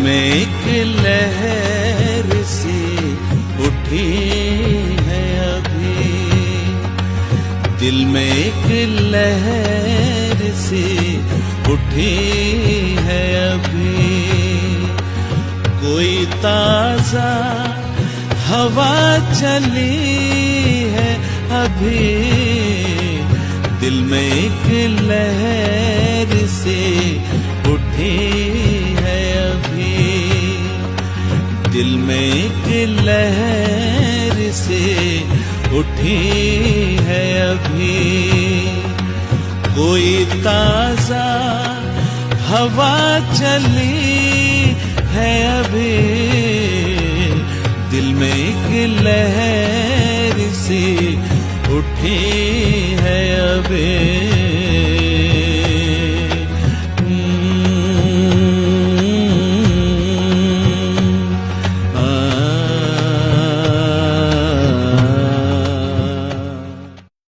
में एक लहर सी उठी है अभी, दिल में एक लहर सी उठी है अभी। कोई ताजा हवा चली है अभी, दिल में एक लहर सी उठी है अभी, दिल में एक लहर से उठी है अभी। कोई ताजा हवा चली है अभी, दिल में एक लहर से उठी है अभी।